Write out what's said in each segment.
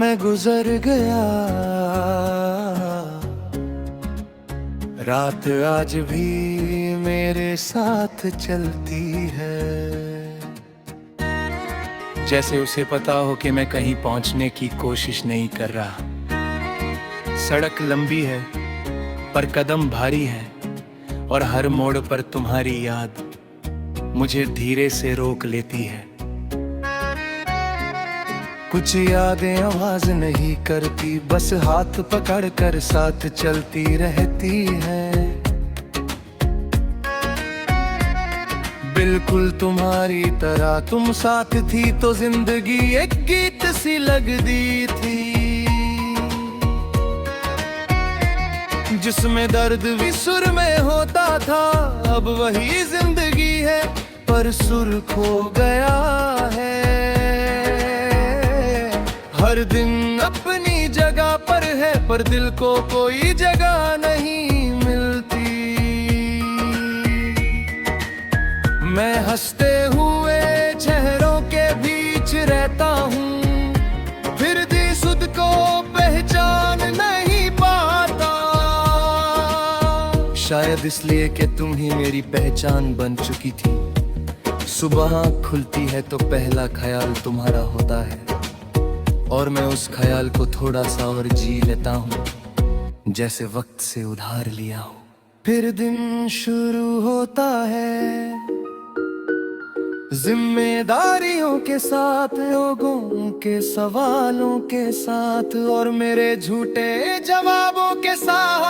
मैं गुजर गया। रात आज भी मेरे साथ चलती है, जैसे उसे पता हो कि मैं कहीं पहुंचने की कोशिश नहीं कर रहा। सड़क लंबी है पर कदम भारी है, और हर मोड़ पर तुम्हारी याद मुझे धीरे से रोक लेती है। कुछ यादें आवाज नहीं करती, बस हाथ पकड़ कर साथ चलती रहती है। बिल्कुल तुम्हारी तरह तुम साथ थी तो जिंदगी एक गीत सी लगती थी, जिसमें दर्द भी सुर में होता था। अब वही जिंदगी है पर सुर खो गया है। हर दिन अपनी जगह पर है पर दिल को कोई जगह नहीं मिलती। मैं हंसते हुए चेहरों के बीच रहता हूँ, फिर भी खुद को पहचान नहीं पाता। शायद इसलिए कि तुम ही मेरी पहचान बन चुकी थी। सुबह खुलती है तो पहला ख्याल तुम्हारा होता है, और मैं उस ख्याल को थोड़ा सा और जी लेता हूँ, जैसे वक्त से उधार लिया हो। फिर दिन शुरू होता है जिम्मेदारियों के साथ, लोगों के सवालों के साथ, और मेरे झूठे जवाबों के साथ।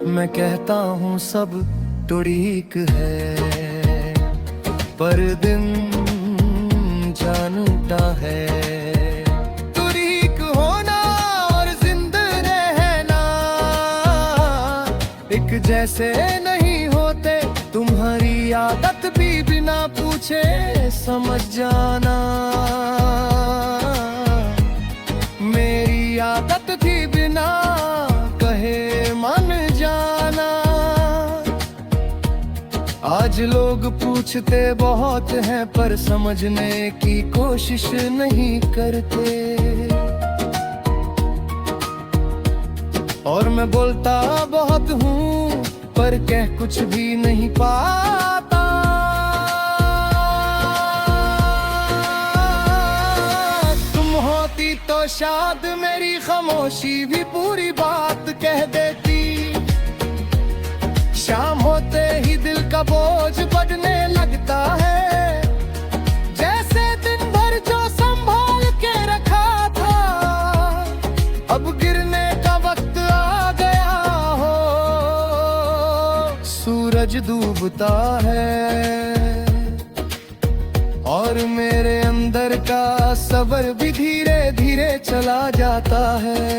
मैं कहता हूँ सब तो ठीक है, पर दिन जानता है तुरीक होना और जिंदा रहना एक जैसे नहीं होते। तुम्हारी आदत भी बिना पूछे समझ जाना, मेरी आदत थी बिना कहे मान जाना। आज लोग पूछते बहुत हैं पर समझने की कोशिश नहीं करते, और मैं बोलता बहुत हूँ पर कह कुछ भी नहीं पाता। तुम होती तो शायद मेरी खामोशी भी पूरी बात कह देती। शाम होते ही दिल का बोझ बढ़ने लगता है, जैसे दिन भर जो संभाल के रखा था अब गिरने का वक्त आ गया हो। सूरज डूबता है और मेरे अंदर का सब्र भी धीरे धीरे चला जाता है।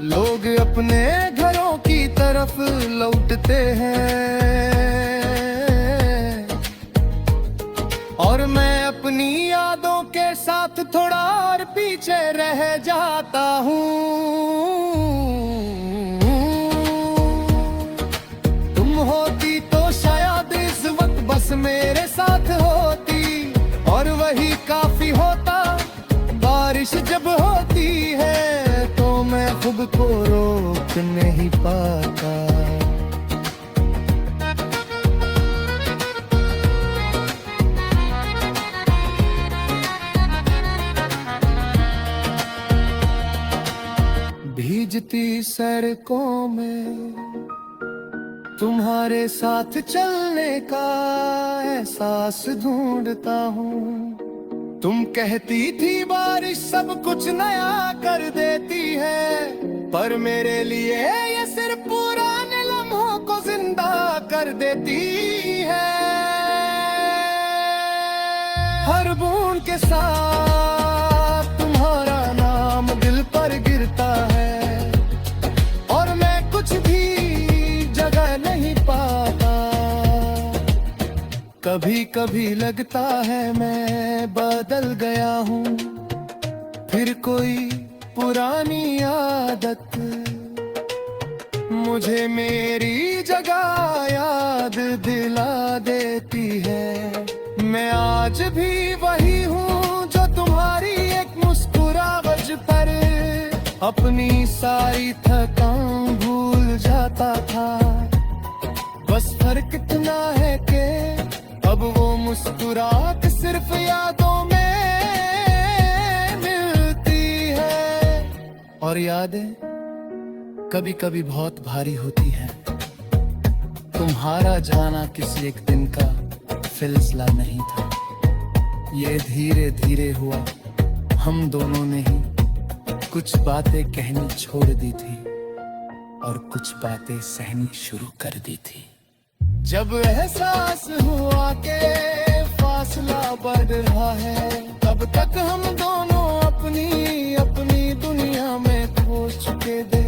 लोग अपने घरों की तरफ लौटते हैं, और मैं अपनी यादों के साथ थोड़ा और पीछे रह जाता हूँ। तुम होती तो शायद इस वक्त बस मेरे साथ होती, और वही काफी होता। बारिश जब होती है तो मैं खुद को रोक नहीं पाता। भीजती सड़कों में तुम्हारे साथ चलने का एहसास ढूंढता हूँ। तुम कहती थी बारिश सब कुछ नया कर देती है, पर मेरे लिए ये सिर्फ पुराने लम्हों को जिंदा कर देती है। हर बूंद के साथ तुम्हारा नाम दिल पर गिरता है, और मैं कुछ भी जगह नहीं पाता। कभी कभी लगता है मैं बदल गया हूँ, फिर कोई पुरानी आदत मुझे मेरी जगह याद दिला देती है। आज भी वही हूँ जो तुम्हारी एक मुस्कुराहट पर अपनी सारी थकान भूल जाता था। बस फर्क इतना है कि अब वो मुस्कुराहट सिर्फ यादों में मिलती है। और यादें कभी कभी बहुत भारी होती हैं। तुम्हारा जाना किसी एक दिन का सिलसिला नहीं था, ये धीरे धीरे हुआ। हम दोनों ने ही कुछ बातें कहनी छोड़ दी थी और कुछ बातें सहनी शुरू कर दी थी। जब एहसास हुआ के फासला बढ़ रहा है, तब तक हम दोनों अपनी अपनी दुनिया में खो चुके थे।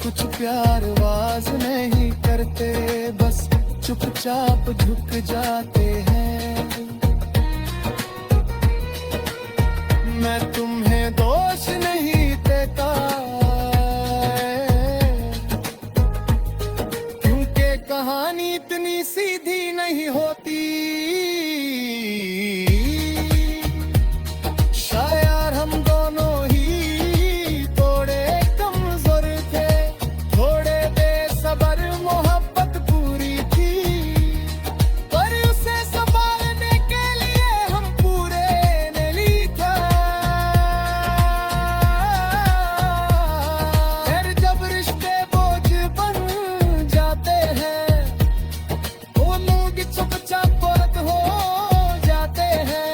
कुछ प्यार आवाज नहीं करते, बस चुपचाप झुक जाते हैं। मैं तुम्हें दोष नहीं देता, क्योंकि कहानी इतनी सीधी नहीं होती। शायद हम दोनों ही थोड़े कमजोर थे, थोड़े बेसब्र, मोहब्बत पूरी थी, पर उसे संभालने के लिए हम पूरे नहीं थे। फिर जब रिश्ते बोझ बन जाते हैं, वो लोग चुपचाप औरत हो जाते हैं।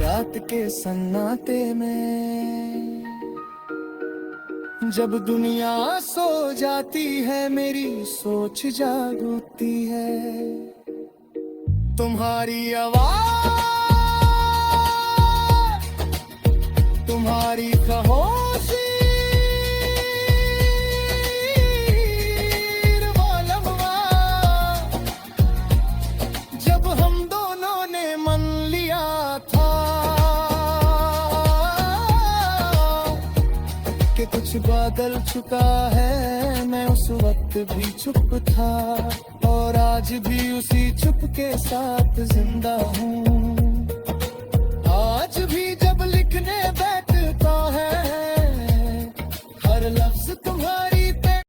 रात के सन्नाटे में जब दुनिया सो जाती है, मेरी सोच जाग उठती है। तुम्हारी आवाज, तुम्हारी खामोशी, वो लम्हा जब हम दोनों ने मन लिया था कि कुछ बादल चुका है, मैं उस वक्त भी चुप था और आज भी उसी चुप के साथ जिंदा हूँ। आज भी जब लिखने बैठ